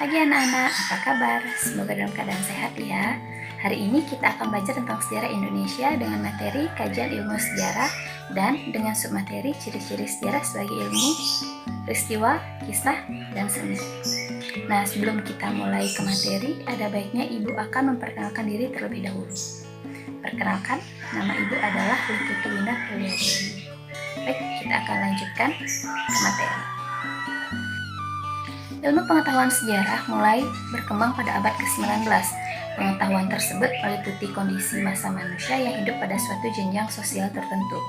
Pagi anak-anak, apa kabar? Semoga dalam keadaan sehat ya. Hari ini kita akan belajar tentang sejarah Indonesia dengan materi kajian ilmu sejarah dan dengan submateri ciri-ciri sejarah sebagai ilmu, peristiwa, kisah, dan seni. Nah, sebelum kita mulai ke materi, ada baiknya Ibu akan memperkenalkan diri terlebih dahulu. Perkenalkan, nama Ibu adalah Liputu Winda Priyadewi. Baik, kita akan lanjutkan ke materi. Ilmu pengetahuan sejarah mulai berkembang pada abad ke-19. Pengetahuan tersebut meliputi kondisi masa manusia yang hidup pada suatu jenjang sosial tertentu.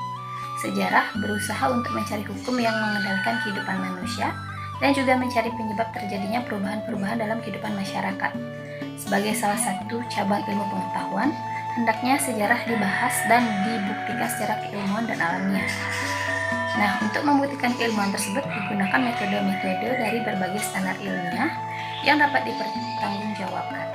Sejarah berusaha untuk mencari hukum yang mengendalikan kehidupan manusia dan juga mencari penyebab terjadinya perubahan-perubahan dalam kehidupan masyarakat. Sebagai salah satu cabang ilmu pengetahuan, hendaknya sejarah dibahas dan dibuktikan secara keilmuan dan alamiah. Nah, untuk membuktikan keilmuan tersebut digunakan metode-metode dari berbagai standar ilmiah yang dapat dipertanggungjawabkan.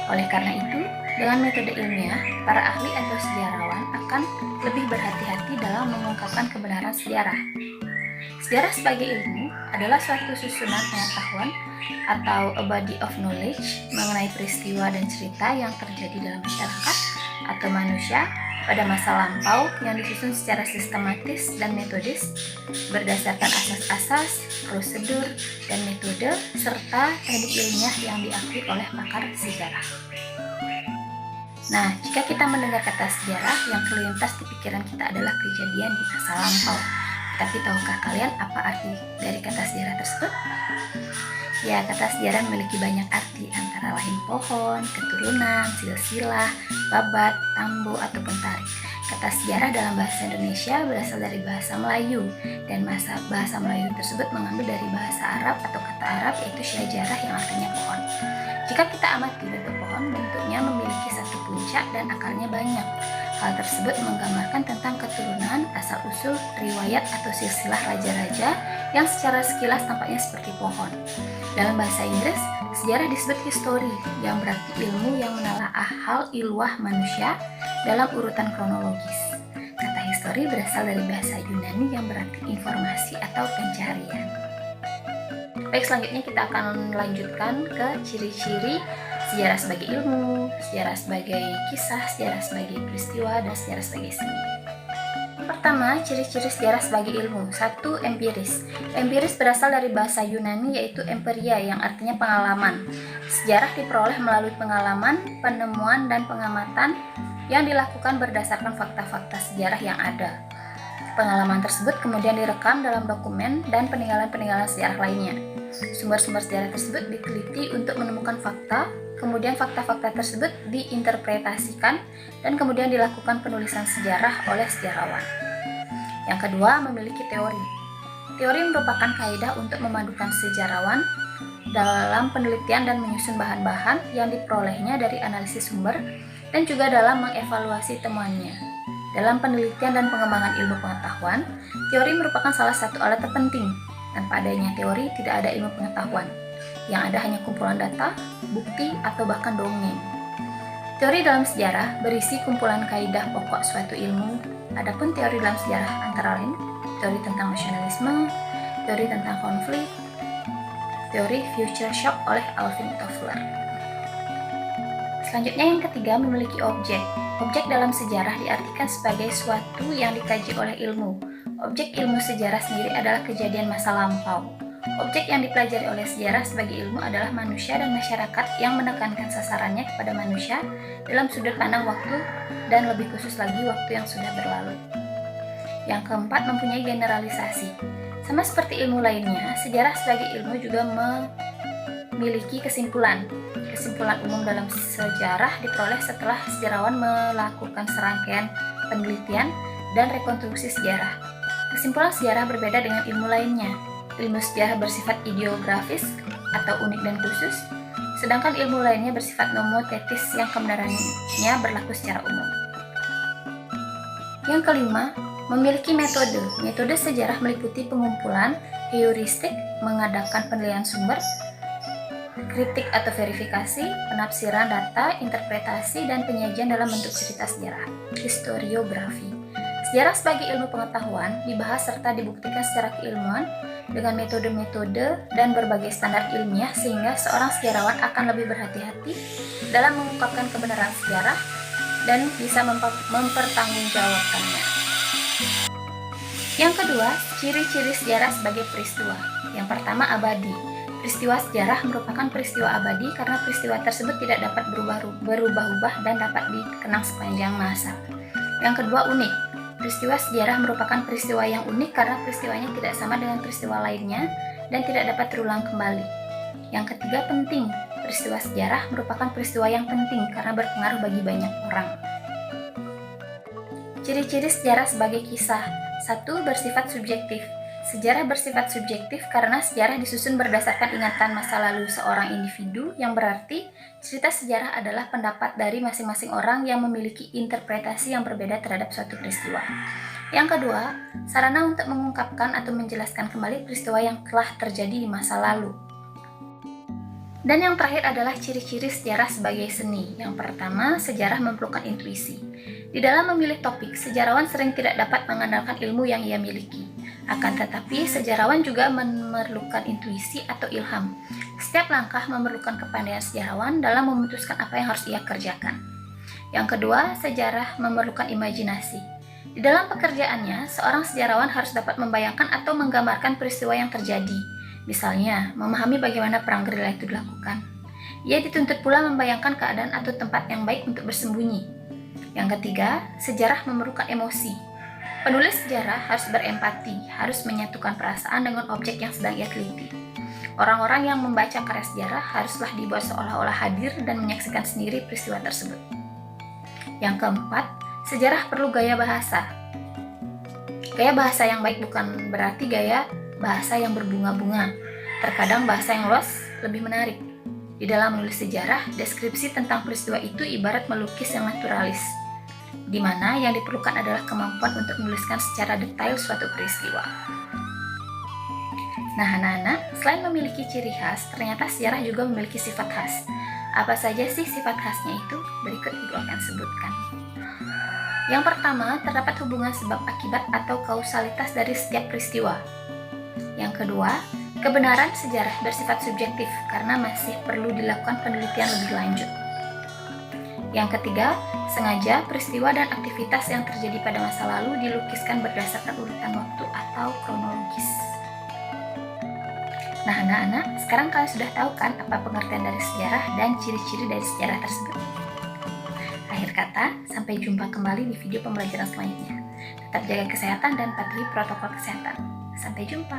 Oleh karena itu, dengan metode ilmiah, para ahli atau sejarawan akan lebih berhati-hati dalam mengungkapkan kebenaran sejarah. Sejarah sebagai ilmu adalah suatu susunan pengetahuan atau a body of knowledge mengenai peristiwa dan cerita yang terjadi dalam masyarakat atau manusia pada masa lampau yang disusun secara sistematis dan metodis berdasarkan asas-asas, prosedur, dan metode serta teknik ilmiah yang diakui oleh pakar sejarah. Nah, jika kita mendengar kata sejarah, yang terlintas di pikiran kita adalah kejadian di masa lampau. Tapi tahukah kalian apa arti dari kata sejarah tersebut? Ya, kata sejarah memiliki banyak arti, antara lain pohon, keturunan, silsilah, babat, tambo, ataupun tarik. Kata sejarah dalam bahasa Indonesia berasal dari bahasa Melayu, dan bahasa Melayu tersebut mengambil dari bahasa Arab atau kata Arab yaitu syajarah yang artinya pohon. Jika kita amati bentuk pohon, bentuknya memiliki satu puncak dan akarnya banyak. Hal tersebut menggambarkan tentang keturunan, asal-usul, riwayat atau silsilah raja-raja yang secara sekilas tampaknya seperti pohon. Dalam bahasa Inggris, sejarah disebut history, yang berarti ilmu yang menelaah hal ilwah manusia dalam urutan kronologis. Kata history berasal dari bahasa Yunani yang berarti informasi atau pencarian. Baik, selanjutnya kita akan lanjutkan ke ciri-ciri sejarah sebagai ilmu, sejarah sebagai kisah, sejarah sebagai peristiwa, dan sejarah sebagai seni. Pertama, ciri-ciri sejarah sebagai ilmu. 1. Empiris. Empiris berasal dari bahasa Yunani yaitu empiria yang artinya pengalaman. Sejarah diperoleh melalui pengalaman, penemuan, dan pengamatan yang dilakukan berdasarkan fakta-fakta sejarah yang ada. Pengalaman tersebut kemudian direkam dalam dokumen dan peninggalan-peninggalan sejarah lainnya. Sumber-sumber sejarah tersebut diteliti untuk menemukan fakta, kemudian fakta-fakta tersebut diinterpretasikan dan kemudian dilakukan penulisan sejarah oleh sejarawan. Yang kedua, memiliki teori. Teori merupakan kaidah untuk memadukan sejarawan dalam penelitian dan menyusun bahan-bahan yang diperolehnya dari analisis sumber dan juga dalam mengevaluasi temuannya. Dalam penelitian dan pengembangan ilmu pengetahuan, teori merupakan salah satu alat terpenting. Tanpa adanya teori, tidak ada ilmu pengetahuan. Yang ada hanya kumpulan data, bukti, atau bahkan dongeng. Teori dalam sejarah berisi kumpulan kaidah pokok suatu ilmu. Adapun teori dalam sejarah antara lain teori tentang nasionalisme, teori tentang konflik, teori future shock oleh Alvin Toffler. Selanjutnya yang ketiga, memiliki objek. Objek dalam sejarah diartikan sebagai suatu yang dikaji oleh ilmu. Objek ilmu sejarah sendiri adalah kejadian masa lampau. Objek yang dipelajari oleh sejarah sebagai ilmu adalah manusia dan masyarakat yang menekankan sasarannya kepada manusia dalam sudut pandang waktu dan lebih khusus lagi waktu yang sudah berlalu. Yang keempat, mempunyai generalisasi. Sama seperti ilmu lainnya, sejarah sebagai ilmu juga memiliki kesimpulan. Kesimpulan umum dalam sejarah diperoleh setelah sejarawan melakukan serangkaian penelitian dan rekonstruksi sejarah. Kesimpulan sejarah berbeda dengan ilmu lainnya. Ilmu sejarah bersifat ideografis atau unik dan khusus, sedangkan ilmu lainnya bersifat nomotetis yang kebenarannya berlaku secara umum. Yang kelima, memiliki metode. Metode sejarah meliputi pengumpulan, heuristik, mengadakan penilaian sumber, kritik atau verifikasi, penafsiran data, interpretasi, dan penyajian dalam bentuk cerita sejarah. Historiografi. Sejarah sebagai ilmu pengetahuan dibahas serta dibuktikan secara keilmuan dengan metode-metode dan berbagai standar ilmiah sehingga seorang sejarawan akan lebih berhati-hati dalam mengungkapkan kebenaran sejarah dan bisa mempertanggungjawabkannya. Yang kedua, ciri-ciri sejarah sebagai peristiwa. Yang pertama, abadi. Peristiwa sejarah merupakan peristiwa abadi karena peristiwa tersebut tidak dapat berubah-ubah dan dapat dikenang sepanjang masa. Yang kedua, unik. Peristiwa sejarah merupakan peristiwa yang unik karena peristiwanya tidak sama dengan peristiwa lainnya dan tidak dapat terulang kembali. Yang ketiga, penting. Peristiwa sejarah merupakan peristiwa yang penting karena berpengaruh bagi banyak orang. Ciri-ciri sejarah sebagai kisah. 1. Bersifat subjektif. Sejarah bersifat subjektif karena sejarah disusun berdasarkan ingatan masa lalu seorang individu, yang berarti cerita sejarah adalah pendapat dari masing-masing orang yang memiliki interpretasi yang berbeda terhadap suatu peristiwa. Yang kedua, sarana untuk mengungkapkan atau menjelaskan kembali peristiwa yang telah terjadi di masa lalu. Dan yang terakhir adalah ciri-ciri sejarah sebagai seni. Yang pertama, sejarah memerlukan intuisi. Di dalam memilih topik, sejarawan sering tidak dapat mengandalkan ilmu yang ia miliki. Akan tetapi, sejarawan juga memerlukan intuisi atau ilham. Setiap langkah memerlukan kepandaian sejarawan dalam memutuskan apa yang harus ia kerjakan. Yang kedua, sejarah memerlukan imajinasi. Di dalam pekerjaannya, seorang sejarawan harus dapat membayangkan atau menggambarkan peristiwa yang terjadi. Misalnya, memahami bagaimana perang gerila itu dilakukan. Ia dituntut pula membayangkan keadaan atau tempat yang baik untuk bersembunyi. Yang ketiga, sejarah memerlukan emosi. Penulis sejarah harus berempati, harus menyatukan perasaan dengan objek yang sedang ia teliti. Orang-orang yang membaca karya sejarah haruslah dibuat seolah-olah hadir dan menyaksikan sendiri peristiwa tersebut. Yang keempat, sejarah perlu gaya bahasa. Gaya bahasa yang baik bukan berarti gaya bahasa yang berbunga-bunga. Terkadang bahasa yang luas lebih menarik. Di dalam menulis sejarah, deskripsi tentang peristiwa itu ibarat melukis yang naturalis, di mana yang diperlukan adalah kemampuan untuk menuliskan secara detail suatu peristiwa. Nah, anak-anak, selain memiliki ciri khas, ternyata sejarah juga memiliki sifat khas. Apa saja sih sifat khasnya itu? Berikut Ibu akan sebutkan. Yang pertama, terdapat hubungan sebab akibat atau kausalitas dari setiap peristiwa. Yang kedua, kebenaran sejarah bersifat subjektif karena masih perlu dilakukan penelitian lebih lanjut. Yang ketiga, sengaja peristiwa dan aktivitas yang terjadi pada masa lalu dilukiskan berdasarkan urutan waktu atau kronologis. Nah, anak-anak, sekarang kalian sudah tahu kan apa pengertian dari sejarah dan ciri-ciri dari sejarah tersebut? Akhir kata, sampai jumpa kembali di video pembelajaran selanjutnya. Tetap jaga kesehatan dan patuhi protokol kesehatan. Sampai jumpa.